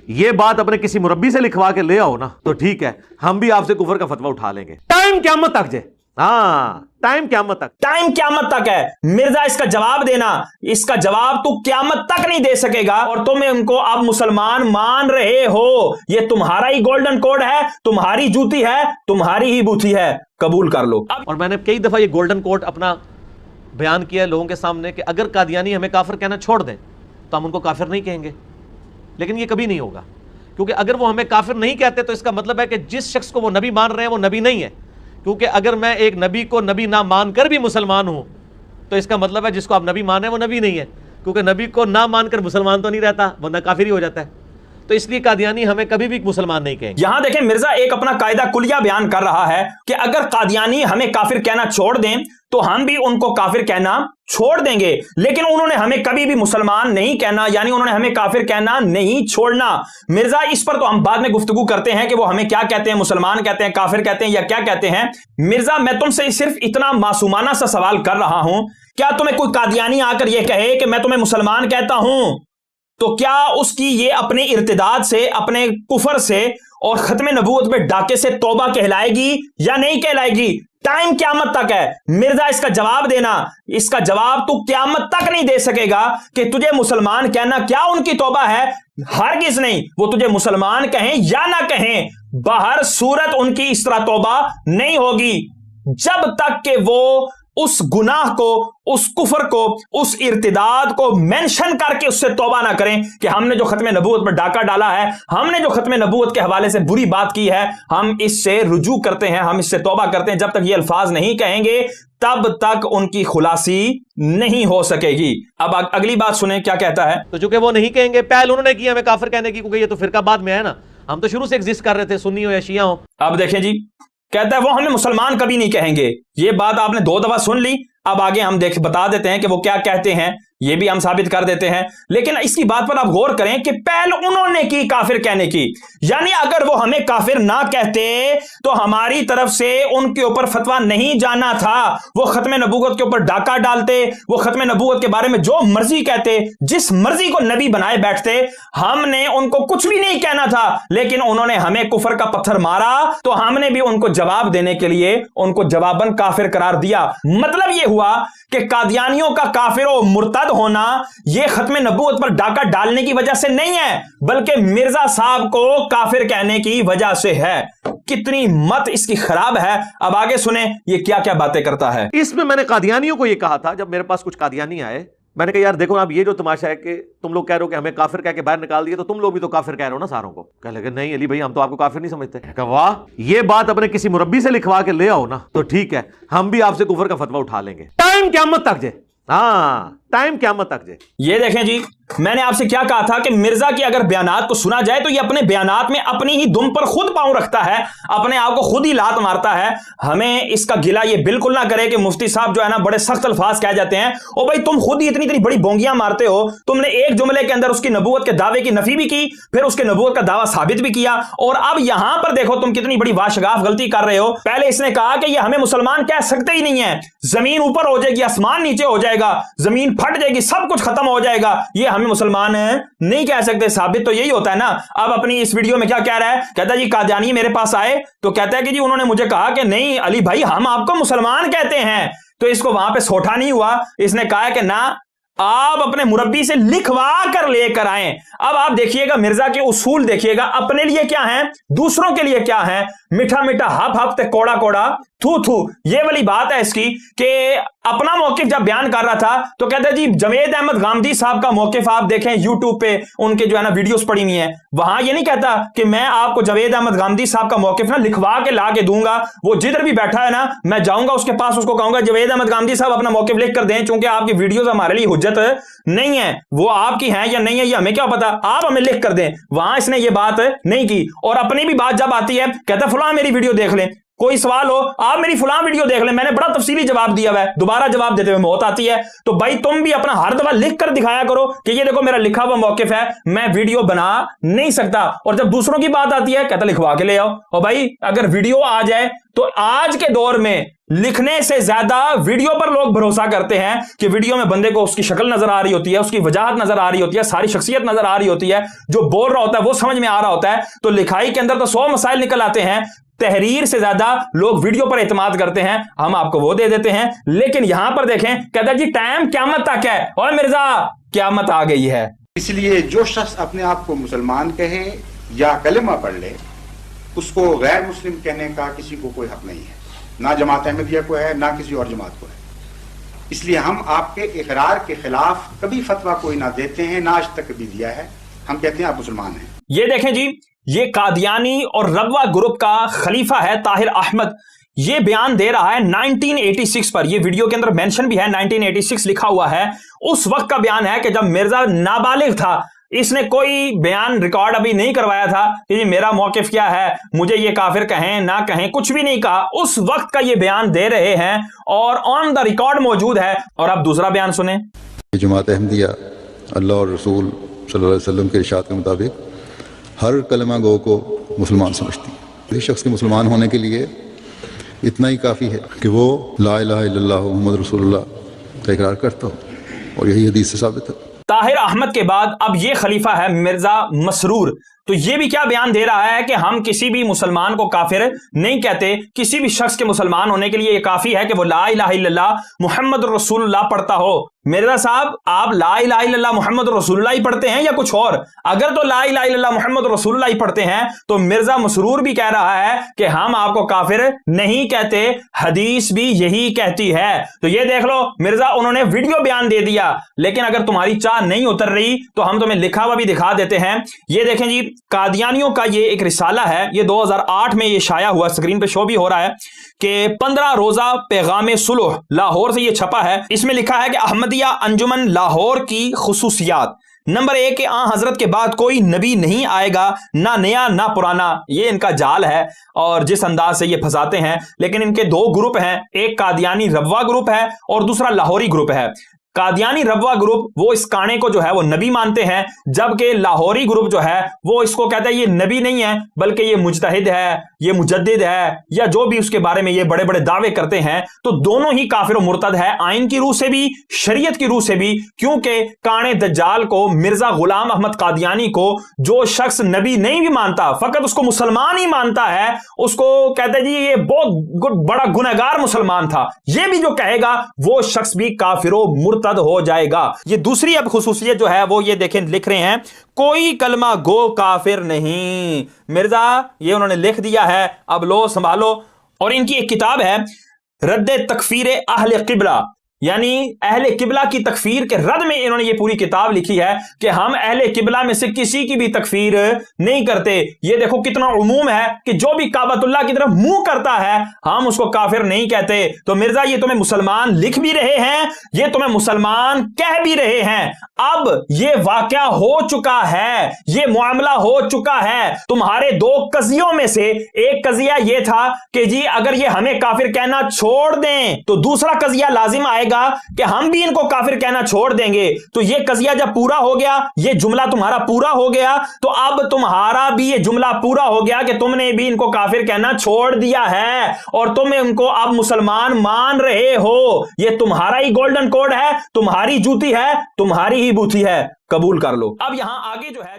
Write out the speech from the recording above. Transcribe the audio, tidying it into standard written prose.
یہ بات اپنے کسی مربی سے لکھوا کے لے آؤ نا تو ٹھیک ہے، ہم بھی آپ سے کفر کا فتویٰ اٹھا لیں گے، ٹائم قیامت تک جے، ہاں ٹائم قیامت تک، ٹائم قیامت تک ہے مرزا، اس کا جواب دینا، اس کا جواب تو قیامت تک نہیں دے سکے گا، اور تم ان کو اب مسلمان مان رہے ہو، یہ تمہارا ہی گولڈن کوڈ ہے، تمہاری جوتی ہے، تمہاری ہی بوتھی ہے، قبول کر لو۔ اور میں نے کئی دفعہ یہ گولڈن کوڈ اپنا بیان کیا ہے لوگوں کے سامنے کہ اگر قادیانی ہمیں کافر کہنا چھوڑ دیں تو ہم ان کو کافر نہیں کہیں گے، لیکن یہ کبھی نہیں ہوگا، کیونکہ اگر وہ ہمیں کافر نہیں کہتے تو اس کا مطلب ہے کہ جس شخص کو وہ نبی مان رہے ہیں وہ نبی نہیں ہے، کیونکہ اگر میں ایک نبی کو نبی نہ مان کر بھی مسلمان ہوں تو اس کا مطلب ہے جس کو آپ نبی مانے وہ نبی نہیں ہے، کیونکہ نبی کو نہ مان کر مسلمان تو نہیں رہتا، ورنہ کافر ہی ہو جاتا ہے، تو اس لیے قادیانی ہمیں کبھی بھی مسلمان نہیں کہیں گے۔ یہاں دیکھیں مرزا ایک اپنا قاعدہ کلیہ بیان کر رہا ہے کہ اگر قادیانی ہمیں کافر کہنا چھوڑ دیں تو ہم بھی ان کو کافر کہنا چھوڑ دیں گے، لیکن انہوں نے ہمیں کبھی بھی مسلمان نہیں کہنا، یعنی انہوں نے ہمیں کافر کہنا نہیں چھوڑنا۔ مرزا اس پر تو ہم بعد میں گفتگو کرتے ہیں کہ وہ ہمیں کیا کہتے ہیں، مسلمان کہتے ہیں، کافر کہتے ہیں یا کیا کہتے ہیں۔ مرزا میں تم سے صرف اتنا معصومانہ سا سوال کر رہا ہوں، کیا تمہیں کوئی قادیانی آ کر یہ کہے کہ میں تمہیں مسلمان کہتا ہوں تو کیا اس کی یہ اپنے ارتداد سے، اپنے کفر سے اور ختم نبوت پہ ڈاکے سے توبہ کہلائے گی یا نہیں کہلائے گی؟ ٹائم قیامت تک ہے مرزا، اس کا جواب دینا، اس کا جواب تو قیامت تک نہیں دے سکے گا کہ تجھے مسلمان کہنا کیا ان کی توبہ ہے، ہرگز نہیں، وہ تجھے مسلمان کہیں یا نہ کہیں، باہر صورت ان کی اس طرح توبہ نہیں ہوگی جب تک کہ وہ اس گناہ کو، اس کفر کو، اس ارتداد کو مینشن کر کے اس سے توبہ نہ کریں کہ ہم نے جو ختم نبوت پر ڈاکہ ڈالا ہے، ہم نے جو ختم نبوت کے حوالے سے بری بات کی ہے، ہم اس سے رجوع کرتے ہیں، ہم اس سے توبہ کرتے ہیں۔ جب تک یہ الفاظ نہیں کہیں گے تب تک ان کی خلاصی نہیں ہو سکے گی۔ اب اگلی بات سنیں کیا کہتا ہے۔ تو چونکہ وہ نہیں کہیں گے، پہل انہوں نے کی ہمیں کافر کہنے کی، کیونکہ یہ تو فرقہ بعد میں ہے نا، ہم تو شروع سے ایگزسٹ کر رہے تھے، سنی ہو یا شیعہ ہو۔ اب دیکھیں جی، کہتا ہے وہ ہمیں مسلمان کبھی نہیں کہیں گے، یہ بات آپ نے 2 دفعہ سن لی، اب آگے ہم بتا دیتے ہیں کہ وہ کیا کہتے ہیں، یہ بھی ہم ثابت کر دیتے ہیں، لیکن اس کی بات پر آپ غور کریں کہ پہل انہوں نے کی کافر کہنے کی، یعنی اگر وہ ہمیں کافر نہ کہتے تو ہماری طرف سے ان کے اوپر فتویٰ نہیں جانا تھا، وہ ختم نبوت کے اوپر ڈاکہ ڈالتے، وہ ختم نبوت کے بارے میں جو مرضی کہتے، جس مرضی کو نبی بنائے بیٹھتے، ہم نے ان کو کچھ بھی نہیں کہنا تھا، لیکن انہوں نے ہمیں کفر کا پتھر مارا تو ہم نے بھی ان کو جواب دینے کے لیے ان کو جواباً کافر قرار دیا۔ مطلب یہ ہوا کہ قادیانیوں کا کافر و مرتد ہونا یہ ختم نبوت پر ڈاکہ ڈالنے کی وجہ سے نہیں ہے، بلکہ مرزا صاحب کو کافر کہنے کی وجہ سے ہے۔ کتنی مت اس کی خراب ہے۔ اب آگے سنیں یہ کیا کیا باتیں کرتا ہے۔ اس میں نے قادیانیوں کو یہ کہا تھا، جب میرے پاس کچھ قادیانی آئے، میں نے کہا یار دیکھو اب یہ جو تماشا ہے کہ تم لوگ کہہ رہے ہو کہ ہمیں کافر کہہ کے باہر نکال دیے، تو تم لوگ بھی تو کافر کہہ رہے ہو نا ساروں کو۔ کہنے لگے نہیں علی بھائی ہم تو آپ کو کافر نہیں سمجھتے۔ کہا واہ، یہ بات اپنے کسی مربی سے لکھوا کے لے آؤ نا تو ٹھیک ہے، ہم بھی آپ سے کفر کا فتویٰ اٹھا لیں گے، ٹائم قیامت تک جے، ہاں ٹائم قیامت تک جے۔ یہ دیکھیں جی، میں نے آپ سے کیا کہا تھا کہ مرزا کی اگر بیانات کو سنا جائے تو یہ اپنے بیانات میں اپنی ہی دم پر خود پاؤں رکھتا ہے، اپنے آپ کو خود ہی لات مارتا ہے۔ ہمیں اس کا گلہ یہ بالکل نہ کرے کہ مفتی صاحب جو ہے نا بڑے سخت الفاظ کہہ جاتے ہیں، او بھائی تم خود ہی اتنی بڑی بونگیاں مارتے ہو، تم نے ایک جملے کے اندر اس کی نبوت کے دعوے کی نفی بھی کی، پھر اس کے نبوت کا دعویٰ ثابت بھی کیا، اور اب یہاں پر دیکھو تم کتنی بڑی واشگاف غلطی کر رہے ہو۔ پہلے اس نے کہا کہ یہ ہمیں مسلمان کہہ سکتے ہی نہیں ہے، زمین اوپر ہو جائے گی، آسمان نیچے ہو جائے گا، زمین پھٹ جائے گی، سب کچھ ختم ہو جائے گا، یہ ہمیں مسلمان نہیں کہہ سکتے۔ ثابت تو یہی ہوتا ہے نا۔ اب اپنی اس ویڈیو میں کیا کہہ رہا ہے، کہتا ہے جی قادیانی میرے پاس آئے تو کہتا ہے کہ جی انہوں نے مجھے کہا کہ نہیں علی بھائی ہم آپ کو مسلمان کہتے ہیں، تو اس کو وہاں پہ سوٹا نہیں ہوا، اس نے کہا کہ نہ آپ اپنے مربی سے لکھوا کر لے کر آئیں۔ اب آپ دیکھیے گا مرزا کے اصول دیکھیے گا، اپنے لیے کیا ہیں، دوسروں کے لیے کیا ہیں، میٹھا میٹھا ہپ ہپ تے کوڑا کوڑا تھو تھو، یہ والی بات ہے اس کی کہ اپنا موقف جب بیان کر رہا تھا تو کہتا ہے جی جوید احمد غامدی صاحب کا موقف آپ دیکھیں یوٹیوب پہ، ان کے جو ہے نا ویڈیوز پڑی ہوئی ہیں، وہاں یہ نہیں کہتا کہ میں آپ کو جوید احمد غامدی صاحب کا موقف نا لکھوا کے لا کے دوں گا، وہ جدھر بھی بیٹھا ہے نا میں جاؤں گا اس کے پاس، اس کو کہوں گا جوید احمد غامدی صاحب اپنا موقف لکھ کر دیں، چونکہ آپ کی ویڈیوز ہمارے لیے حجت نہیں ہے، وہ آپ کی ہیں یا نہیں ہے یہ ہمیں کیا پتا، آپ ہمیں لکھ کر دیں۔ وہاں اس نے یہ بات نہیں کی، اور اپنی بھی بات جب آتی ہے کہتا ہے فلاں میری ویڈیو دیکھ لیں، کوئی سوال ہو آپ میری فلاں ویڈیو دیکھ لیں، میں نے بڑا تفصیلی جواب دیا ہوا ہے، دوبارہ جواب دیتے ہوئے موت آتی ہے، تو بھائی تم بھی اپنا ہر دفعہ لکھ کر دکھایا کرو کہ یہ دیکھو میرا لکھا ہوا موقف ہے، میں ویڈیو بنا نہیں سکتا۔ اور جب دوسروں کی بات آتی ہے کہتا لکھوا کے لے آؤ، اور بھائی اگر ویڈیو آ جائے تو آج کے دور میں لکھنے سے زیادہ ویڈیو پر لوگ بھروسہ کرتے ہیں کہ ویڈیو میں بندے کو اس کی شکل نظر آ رہی ہوتی ہے, اس کی وجاہت نظر آ رہی ہوتی ہے, ساری شخصیت نظر آ رہی ہوتی ہے, جو بول رہا ہوتا ہے وہ سمجھ میں آ رہا ہوتا ہے. تو لکھائی کے اندر تو 100 مسائل نکل آتے ہیں, تحریر سے زیادہ لوگ ویڈیو پر اعتماد کرتے ہیں, ہم آپ کو وہ دے دیتے ہیں. لیکن یہاں پر دیکھیں, کہتا ہے جی ٹائم قیامت تک ہے, اور مرزا قیامت آ گئی ہے. اس لیے جو شخص اپنے آپ کو مسلمان کہے یا کلمہ پڑھ لے, اس کو غیر مسلم کہنے کا کسی کو کوئی حق نہیں ہے, نہ جماعت احمدیہ کو ہے نہ کسی اور جماعت کو ہے. اس لیے ہم آپ کے اقرار کے خلاف کبھی فتویٰ کوئی نہ دیتے ہیں, نہ آج تک کبھی دیا ہے. ہم کہتے ہیں آپ مسلمان ہیں. یہ دیکھیں جی, یہ قادیانی اور ربوہ گروپ کا خلیفہ ہے طاہر احمد, یہ بیان دے رہا ہے 1986 پر. یہ ویڈیو کے اندر مینشن بھی ہے, 1986 لکھا ہوا ہے. اس وقت کا بیان ہے کہ جب مرزا نابالغ تھا, اس نے کوئی بیان ریکارڈ ابھی نہیں کروایا تھا کہ جی میرا موقف کیا ہے, مجھے یہ کافر کہیں نہ کہیں, کچھ بھی نہیں کہا. اس وقت کا یہ بیان دے رہے ہیں اور آن دا ریکارڈ موجود ہے. اور اب دوسرا بیان سنیں. جماعت احمدیہ اللہ اور رسول صلی اللہ علیہ وسلم کے ارشاد کے مطابق ہر کلمہ گو کو مسلمان سمجھتی ہے. اس شخص کے مسلمان ہونے کے لیے اتنا ہی کافی ہے کہ وہ لا الہ الا اللہ محمد رسول اللہ کا اقرار کرتا ہو, اور یہی حدیث سے ثابت ہے. طاہر احمد کے بعد اب یہ خلیفہ ہے مرزا مسرور. تو یہ بھی کیا بیان دے رہا ہے کہ ہم کسی بھی مسلمان کو کافر نہیں کہتے, کسی بھی شخص کے مسلمان ہونے کے لیے یہ کافی ہے کہ وہ لا الہ الا اللہ محمد رسول اللہ پڑھتا ہو. مرزا صاحب, آپ لا الہ الا اللہ محمد رسول اللہ ہی پڑھتے ہیں یا کچھ اور؟ اگر تو لا الہ الا اللہ محمد رسول اللہ ہی پڑھتے ہیں تو مرزا مسرور بھی کہہ رہا ہے کہ ہم آپ کو کافر نہیں کہتے, حدیث بھی یہی کہتی ہے. تو یہ دیکھ لو مرزا, انہوں نے ویڈیو بیان دے دیا, لیکن اگر تمہاری چاہ نہیں اتر رہی تو ہم تمہیں لکھا ہوا بھی دکھا دیتے ہیں. یہ دیکھیں جی, قادیانیوں کا یہ ایک رسالہ ہے, یہ 2008 میں یہ شائع ہوا, اسکرین پہ شو بھی ہو رہا ہے کہ 15 روزہ پیغام صلح, لاہور سے یہ چھپا ہے. اس میں لکھا ہے کہ احمدیہ انجمن لاہور کی خصوصیات. نمبر 1 کہ آن حضرت کے بعد کوئی نبی نہیں آئے گا, نہ نیا نہ پرانا. یہ ان کا جال ہے اور جس انداز سے یہ پھنساتے ہیں. لیکن ان کے 2 گروپ ہیں, ایک قادیانی ربوہ گروپ ہے اور دوسرا لاہوری گروپ ہے. قادیانی ربوہ گروپ وہ اس کانے کو جو ہے وہ نبی مانتے ہیں, جبکہ لاہوری گروپ جو ہے وہ اس کو کہتا ہے یہ نبی نہیں ہے بلکہ یہ مجتہد ہے, یہ مجدد ہے, یا جو بھی اس کے بارے میں یہ بڑے بڑے دعوے کرتے ہیں. تو دونوں ہی کافر و مرتد ہے, آئین کی روح سے بھی شریعت کی روح سے بھی. کیونکہ کانے دجال کو, مرزا غلام احمد قادیانی کو, جو شخص نبی نہیں بھی مانتا, فقط اس کو مسلمان ہی مانتا ہے, اس کو کہتا ہے جی یہ بہت بڑا گنہگار مسلمان تھا. یہ بھی جو کہے گا وہ شخص بھی کافر و مرتد ہو جائے گا. یہ دوسری اب خصوصیت جو ہے وہ یہ دیکھیں, لکھ رہے ہیں کوئی کلمہ گو کافر نہیں. مرزا یہ انہوں نے لکھ دیا ہے, اب لو سنبھالو. اور ان کی ایک کتاب ہے رد تکفیر اہل قبلہ, یعنی اہل قبلہ کی تکفیر کے رد میں انہوں نے یہ پوری کتاب لکھی ہے کہ ہم اہل قبلہ میں سے کسی کی بھی تکفیر نہیں کرتے. یہ دیکھو کتنا عموم ہے کہ جو بھی کعبۃ اللہ کی طرف منہ کرتا ہے ہم اس کو کافر نہیں کہتے. تو مرزا یہ تمہیں مسلمان لکھ بھی رہے ہیں, یہ تمہیں مسلمان کہہ بھی رہے ہیں. اب یہ واقعہ ہو چکا ہے, یہ معاملہ ہو چکا ہے. تمہارے 2 قضیوں میں سے ایک قضیہ یہ تھا کہ جی اگر یہ ہمیں کافر کہنا چھوڑ دیں تو دوسرا قضیہ لازم آئے گا کہ ہم بھی ان کو کافر کہنا چھوڑ دیں گے. تو یہ قضیہ جب پورا ہو گیا, یہ جملہ تمہارا پورا ہو گیا, تو اب تمہارا بھی یہ جملہ پورا ہو گیا کہ تم نے بھی ان کو کافر کہنا چھوڑ دیا ہے اور تم ان کو اب مسلمان مان رہے ہو. یہ تمہارا ہی گولڈن کوڈ ہے, تمہاری جوتی ہے, تمہاری ہی بوتھی ہے, قبول کر لو. اب یہاں آگے جو ہے